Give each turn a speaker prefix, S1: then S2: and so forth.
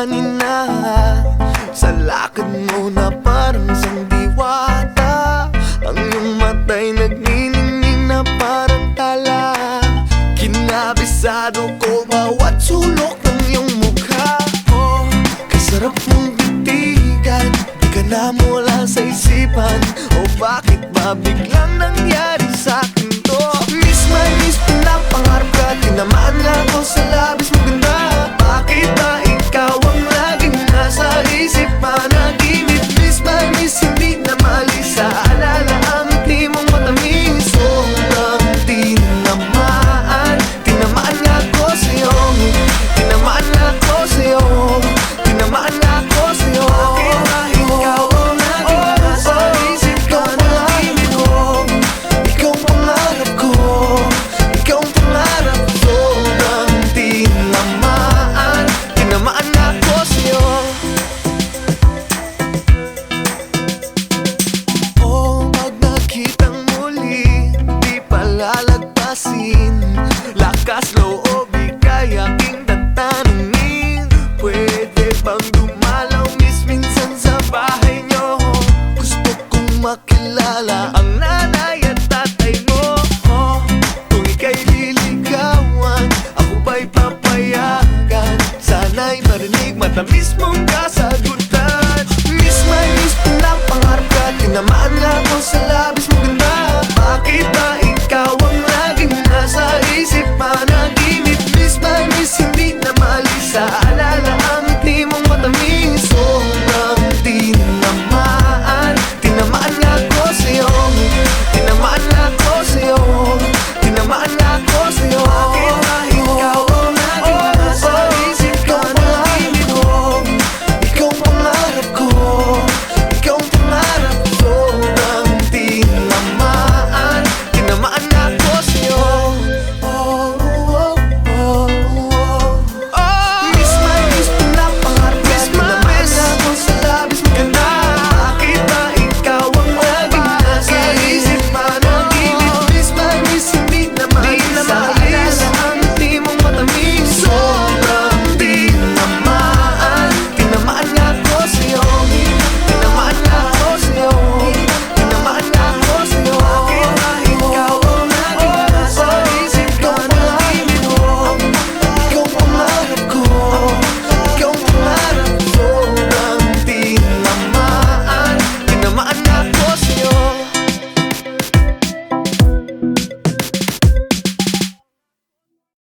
S1: kanina. Sa lakad mo na parang sandiwata, ang iyong mata'y nagniningning na parang tala. Kinabisado ko bawat sulok ng iyong mukha. Oh, kasarap mong titigan, di ka na mula sa isipan. O bakit ba biglang nangyari sa'kin to? Miss my miss, pinapangarap ka, tinamaan